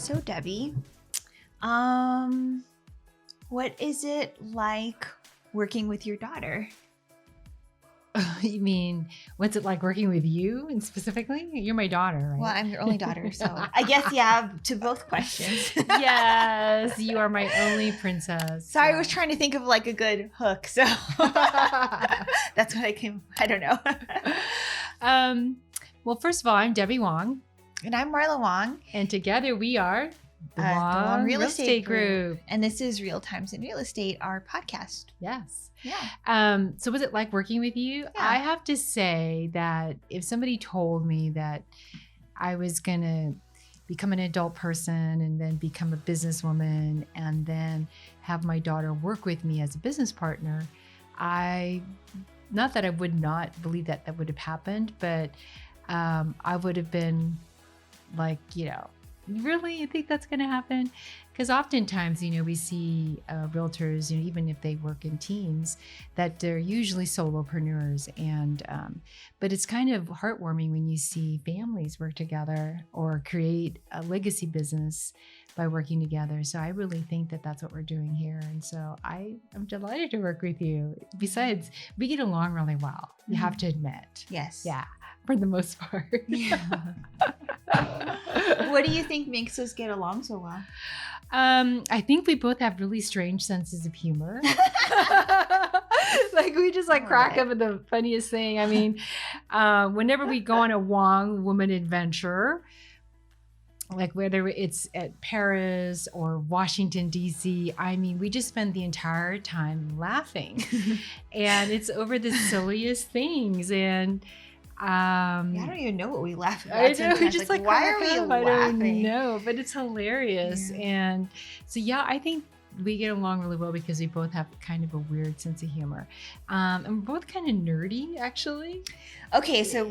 So Debbie, what is it like working with your daughter? You mean, what's it like working with you and specifically? You're my daughter, right? Well, I'm your only daughter, so I guess, yeah, to both questions. Yes, you are my only princess. Sorry, I was trying to think of like a good hook, so that's what I don't know. Well, first of all, I'm Debbie Wong. And I'm Marla Wong. And together we are the Wong Real Estate Group. And this is Real Times in Real Estate, our podcast. Yes. Yeah. So was it like working with you? Yeah. I have to say that if somebody told me that I was going to become an adult person and then become a businesswoman and then have my daughter work with me as a business partner, not that I would not believe that that would have happened, but I would have been like, really, you think that's going to happen? Because oftentimes, we see realtors, even if they work in teams, that they're usually solopreneurs. And but it's kind of heartwarming when you see families work together or create a legacy business by working together. So I really think that that's what we're doing here. And so I'm delighted to work with you. Besides, we get along really well. You have to admit. Yes. Yeah, for the most part. Yeah. What do you think makes us get along so well? I think we both have really strange senses of humor. Like we just crack up at the funniest thing. I mean, whenever we go on a Wong woman adventure, like whether it's at Paris or Washington, D.C., I mean, we just spend the entire time laughing. And it's over the silliest things. And I don't even know what we laugh about. I know, we just why are we laughing? I don't know, but it's hilarious. Yeah. And so, I think we get along really well because we both have kind of a weird sense of humor. And we're both kind of nerdy, actually. Okay, so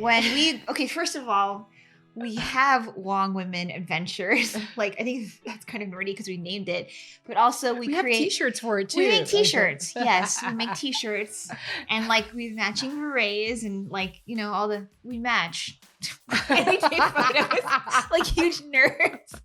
first of all, we have Wong Women Adventures. I think that's kind of nerdy because we named it. But also we have t-shirts for it too. We make t-shirts. Yes, we make t-shirts. And we have matching berets and we match. And we take photos like huge nerds.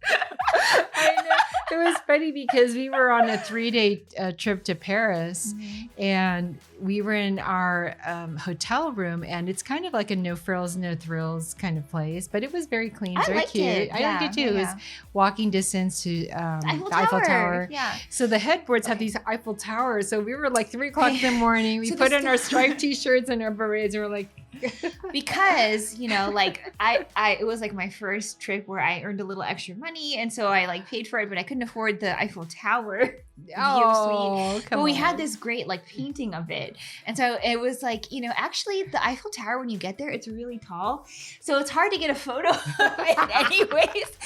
I know. It was funny because we were on a 3-day trip to Paris and we were in our hotel room, and it's kind of like a no frills, no thrills kind of place, but it was very clean, very cute. It. I liked it too. It was walking distance to the Eiffel Tower. Yeah. So the headboards have these Eiffel Towers. So we were 3:00 in the morning. We put on our striped t-shirts and our berets, and we're like, because it was my first trip where I earned a little extra money, and so I paid for it, but I couldn't afford the Eiffel Tower view suite. But we had this great painting of it, and so it was actually the Eiffel Tower, when you get there, it's really tall, so it's hard to get a photo of it anyways.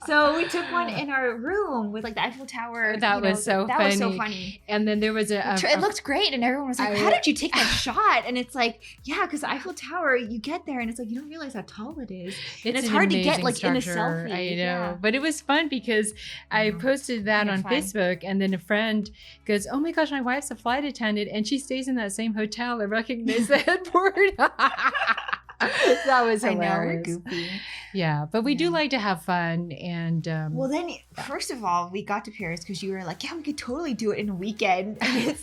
So we took one in our room with the Eiffel Tower. That was so funny. And then there was it looked great, and everyone was like, "How did you take that shot?" And it's because the Eiffel Tower, you get there and it's you don't realize how tall it is. It's hard to get in a selfie. I know, but it was fun because I posted that on Facebook, and then a friend goes, "Oh my gosh, my wife's a flight attendant and she stays in that same hotel. I recognize the headboard." That was hilarious. I know, we're goofy. Yeah, but we do like to have fun. And well, then first of all, we got to Paris because you were like, "Yeah, we could totally do it in a weekend." And it's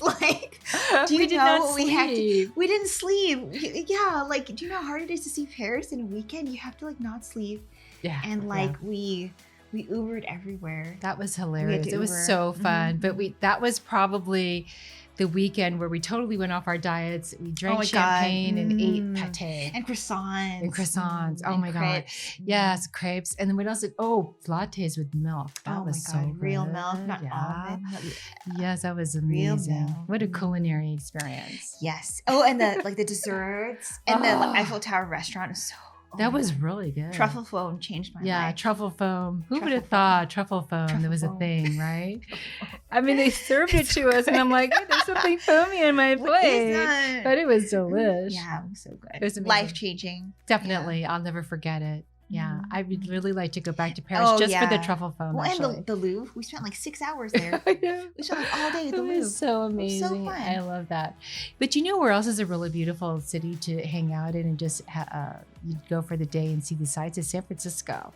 do you know what we had to? We didn't sleep. Yeah, do you know how hard it is to see Paris in a weekend? You have to not sleep. Yeah, and we Ubered everywhere. That was hilarious. It was so fun. But that was probably the weekend where we totally went off our diets. We drank champagne and ate pate. And croissants. Oh my God. Yes, crepes. And then what else? Lattes with milk. That was so good. Real milk, not almond. Yes, that was amazing. What a culinary experience. Yes. Oh, and the desserts and the Eiffel Tower restaurant is so that was really good. Truffle foam changed my life. Yeah, truffle foam. Who would have thought truffle foam? There was a thing, right? I mean, they served it to us, and I'm like, hey, there's something foamy in my plate. But it was delish. Yeah, it was so good. It was amazing. Life-changing. Definitely. Yeah. I'll never forget it. Yeah, I would really like to go back to Paris for the truffle foam. Well, and the Louvre, we spent 6 hours there. I know. We spent all day at the Louvre. It was so amazing. It was so fun. I love that. But where else is a really beautiful city to hang out in and just you'd go for the day and see the sights? Is San Francisco.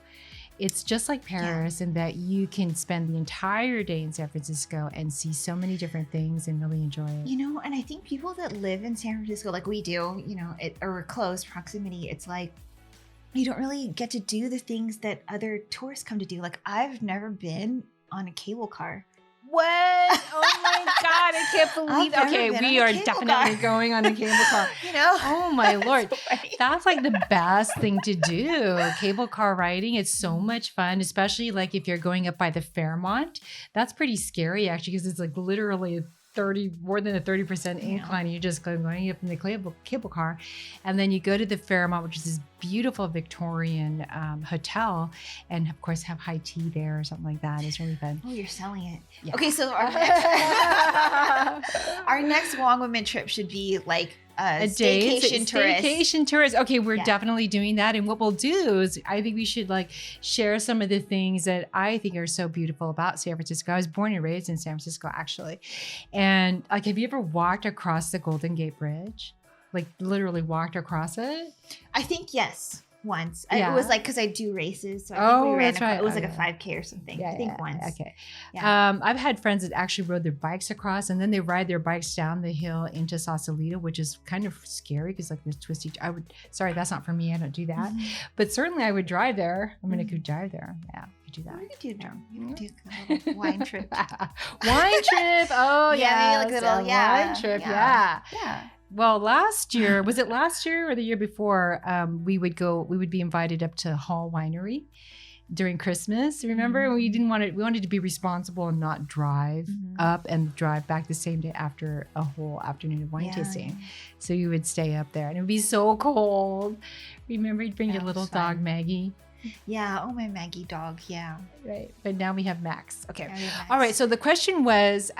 it's just like Paris in that you can spend the entire day in San Francisco and see so many different things and really enjoy it. You know, and I think people that live in San Francisco, like we do, you know, or close proximity, it's like you don't really get to do the things that other tourists come to do. Like I've never been on a cable car. What? Oh my God, I can't believe. Okay, we are definitely going on a cable car. You know? Oh my Lord. That's like the best thing to do. Cable car riding. It's so much fun, especially like if you're going up by the Fairmont. That's pretty scary actually, because it's like literally more than a 30% incline. You're just going up in the cable car. And then you go to the Fairmont, which is this beautiful Victorian hotel. And of course have high tea there or something like that. It's really fun. Oh, you're selling it. Yeah. Okay, so our next Wong Women trip should be like a staycation tourist. Okay, we're definitely doing that. And what we'll do is I think we should like share some of the things that I think are so beautiful about San Francisco. I was born and raised in San Francisco, actually. And like, have you ever walked across the Golden Gate Bridge? Like literally walked across it? I think yes. Once. Yeah. It was like, because I do races. So I think we ran that's right. It was like a 5K or something. I think once. Okay. Yeah. I've had friends that actually rode their bikes across and then they ride their bikes down the hill into Sausalito, which is kind of scary because like there's twisty. Sorry, that's not for me. I don't do that. Mm-hmm. But certainly I would drive there. I mean, I could drive there. Yeah, we could do that. We could do that. You could do a little wine trip. Wine trip. Oh, yeah. Maybe like a little, wine trip. Yeah. Well, last year, was it last year or the year before? We would be invited up to Hall Winery during Christmas. Remember, we wanted to be responsible and not drive up and drive back the same day after a whole afternoon of wine tasting. So you would stay up there and it would be so cold. Remember, you'd bring your little dog, Maggie. Yeah. Oh, my Maggie dog. Yeah. Right. But now we have Max. Okay. Max. All right. So the question was,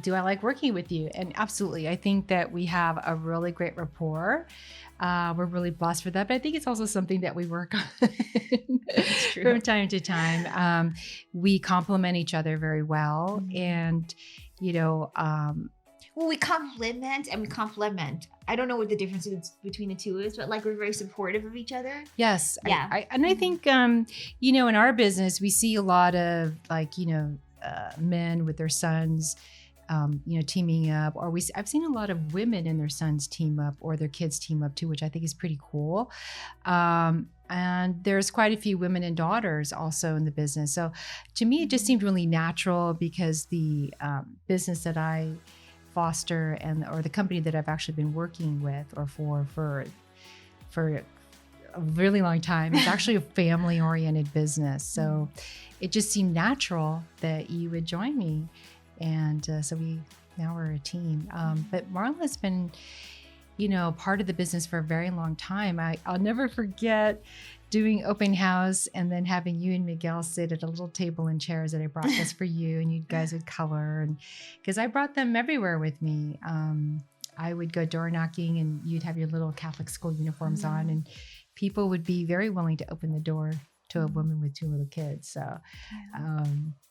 do I like working with you? And absolutely. I think that we have a really great rapport. We're really blessed for that. But I think it's also something that we work on from time to time. We complement each other very well. And, you know, well, we complement and we complement. I don't know what the difference is between the two is, but like we're very supportive of each other. Yes. Yeah. I think, you know, in our business, we see a lot of like, you know, men with their sons, you know, teaming up, or I've seen a lot of women and their sons team up or their kids team up too, which I think is pretty cool. And there's quite a few women and daughters also in the business. So to me, it just seemed really natural because the business that I foster or the company that I've actually been working with or for a really long time is actually a family-oriented business. So it just seemed natural that you would join me. And so now we're a team. But Marla's been, you know, part of the business for a very long time. I'll never forget doing open house and then having you and Miguel sit at a little table and chairs that I brought just for you, and you guys would color, and because I brought them everywhere with me. I would go door knocking and you'd have your little Catholic school uniforms on, and people would be very willing to open the door to a woman with two little kids. So,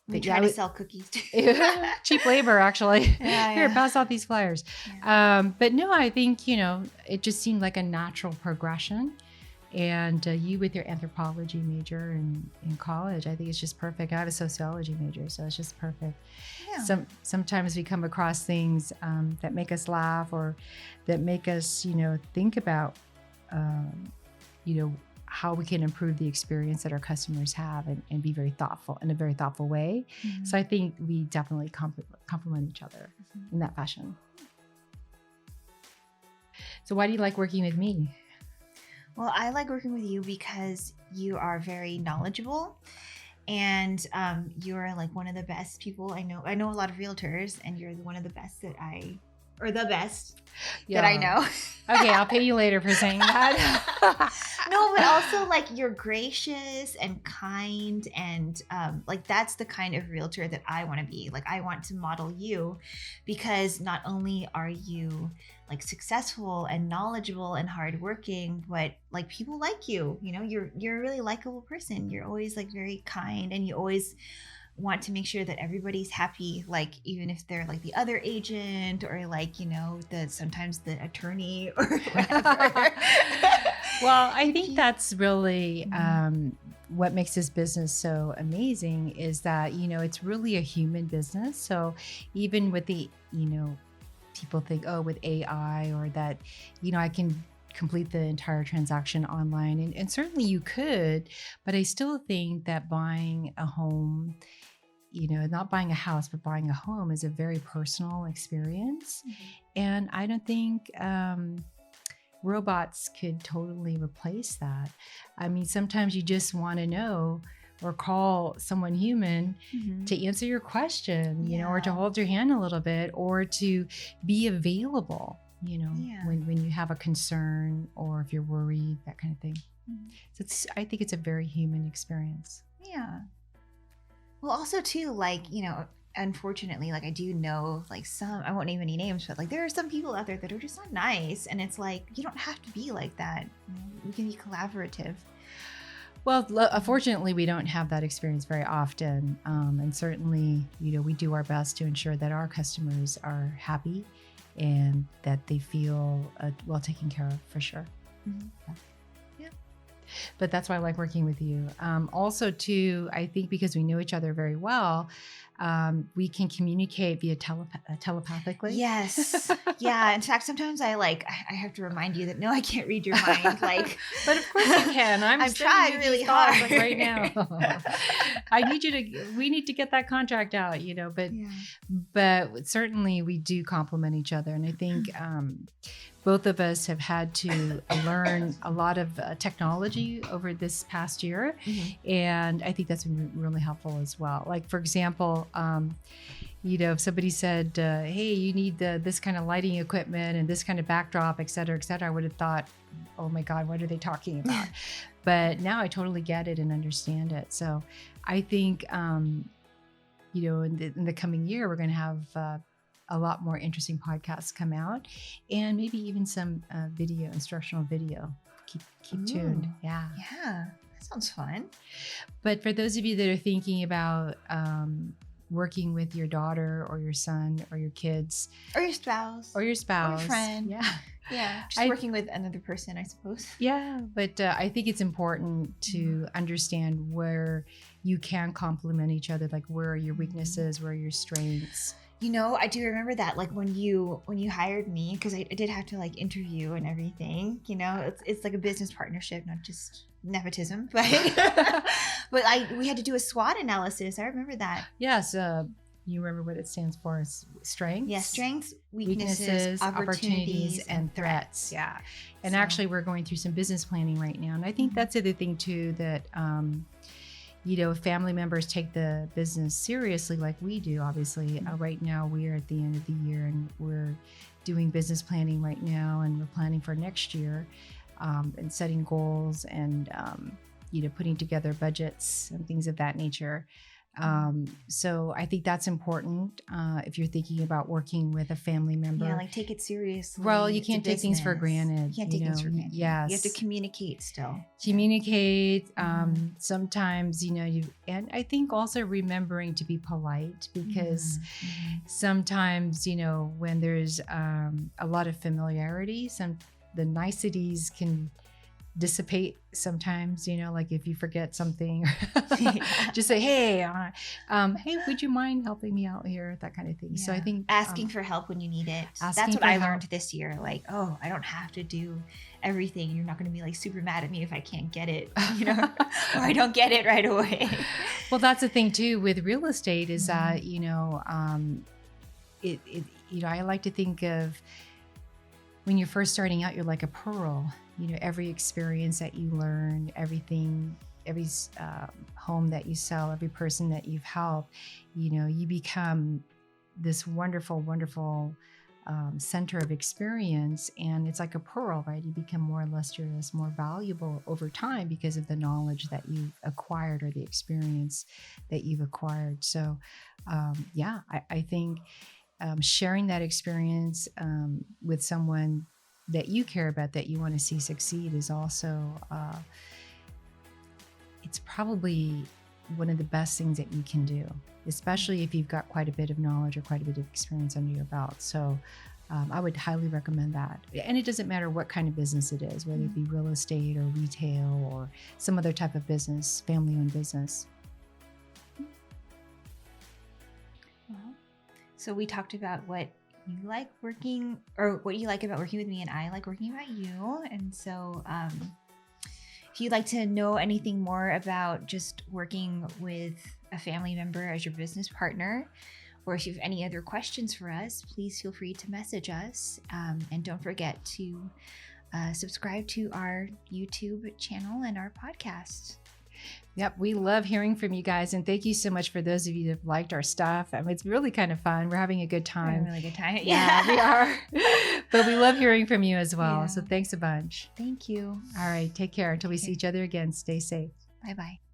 we try to sell cookies too. Cheap labor, actually. Here, pass out these flyers. But no, I think, you know, it just seemed like a natural progression. And you with your anthropology major in college, I think it's just perfect. I have a sociology major, so it's just perfect. Yeah. Sometimes we come across things that make us laugh or that make us, you know, think about, you know, how we can improve the experience that our customers have and be very thoughtful in a very thoughtful way. So I think we definitely complement each other in that fashion. So why do you like working with me? Well, I like working with you because you are very knowledgeable and you're like one of the best people I know. I know a lot of realtors and you're one of the best that I know. Okay, I'll pay you later for saying that. No, but also like you're gracious and kind and like that's the kind of realtor that I want to be. Like I want to model you because not only are you like successful and knowledgeable and hardworking, but like people like you. You know, you're a really likable person. You're always like very kind and you always want to make sure that everybody's happy, like even if they're like the other agent or like, you know, sometimes the attorney or whatever. Well, I think that's really what makes this business so amazing is that, it's really a human business. So even with the, people think, oh, with AI or that, I can complete the entire transaction online. And certainly you could, but I still think that buying a home, not buying a house, but buying a home is a very personal experience. Mm-hmm. And I don't think robots could totally replace that. I mean, sometimes you just want to know or call someone human mm-hmm. to answer your question, or to hold your hand a little bit, or to be available, when you have a concern or if you're worried, that kind of thing. Mm-hmm. So I think it's a very human experience. Yeah. Well, also too, like, unfortunately, like I do know like some, I won't name any names, but like there are some people out there that are just not nice. And it's like, you don't have to be like that. You can be collaborative. Well, fortunately, we don't have that experience very often. And certainly, we do our best to ensure that our customers are happy and that they feel well taken care of, for sure. Mm-hmm. Yeah. But that's why I like working with you. Also, too, I think because we know each other very well, we can communicate via telepathically. Yes. Yeah. In fact, sometimes I have to remind you that, no, I can't read your mind. Like, but of course you can. I'm trying really hard like right now. We need to get that contract out, but certainly we do complement each other. And I think, both of us have had to learn a lot of technology over this past year. Mm-hmm. And I think that's been really helpful as well. Like, for example, if somebody said, hey, you need this kind of lighting equipment and this kind of backdrop, et cetera, I would have thought, oh my God, what are they talking about? But now I totally get it and understand it. So I think, in the coming year, we're going to have a lot more interesting podcasts come out, and maybe even some instructional video. Keep tuned. Yeah. That sounds fun. But for those of you that are thinking about working with your daughter or your son or your kids or your spouse or your friend, just working with another person, I suppose. Yeah, but I think it's important to understand where you can complement each other, like where are your weaknesses, where are your strengths. I do remember that, like when you hired me, because I did have to like interview and everything, it's like a business partnership, not just nepotism, but we had to do a SWOT analysis. I remember that. Yes. You remember what it stands for? Strengths? Yes, strengths, weaknesses, opportunities, and threats. Yeah. And actually we're going through some business planning right now. And I think that's the other thing too, that, family members take the business seriously like we do, obviously. Right now, we are at the end of the year and we're doing business planning right now, and we're planning for next year and setting goals and, putting together budgets and things of that nature. So I think that's important if you're thinking about working with a family member. Yeah, like take it seriously. Well, you can't take things for granted. You can't take things for granted. Yes. You have to communicate still. Communicate. Sometimes, and I think also remembering to be polite, because sometimes, when there's a lot of familiarity, the niceties can dissipate sometimes, like if you forget something, just say, hey, would you mind helping me out here? That kind of thing. Yeah. So I think asking for help when you need it. That's what I learned this year. Like, oh, I don't have to do everything. You're not going to be like super mad at me if I can't get it, or I don't get it right away. Well, that's the thing too with real estate is that, I like to think of when you're first starting out, you're like a pearl. Every experience that you learn, everything, every home that you sell, every person that you've helped, you become this wonderful, wonderful center of experience. And it's like a pearl, right? You become more illustrious, more valuable over time because of the knowledge that you've acquired or the experience that you've acquired. So, I think sharing that experience with someone that you care about, that you want to see succeed, is also, it's probably one of the best things that you can do, especially if you've got quite a bit of knowledge or quite a bit of experience under your belt. So I would highly recommend that. And it doesn't matter what kind of business it is, whether it be real estate or retail or some other type of business, family-owned business. Well, so we talked about what you like working, or what you like about working with me, and I like working about you. And so if you'd like to know anything more about just working with a family member as your business partner, or if you have any other questions for us, please feel free to message us. And don't forget to subscribe to our YouTube channel and our podcast. Yep, we love hearing from you guys. And thank you so much for those of you that have liked our stuff. I mean, it's really kind of fun. We're having a good time. Having a really good time. Yeah, we are. But we love hearing from you as well. Yeah. So thanks a bunch. Thank you. All right, take care until we see each other again. Stay safe. Bye-bye.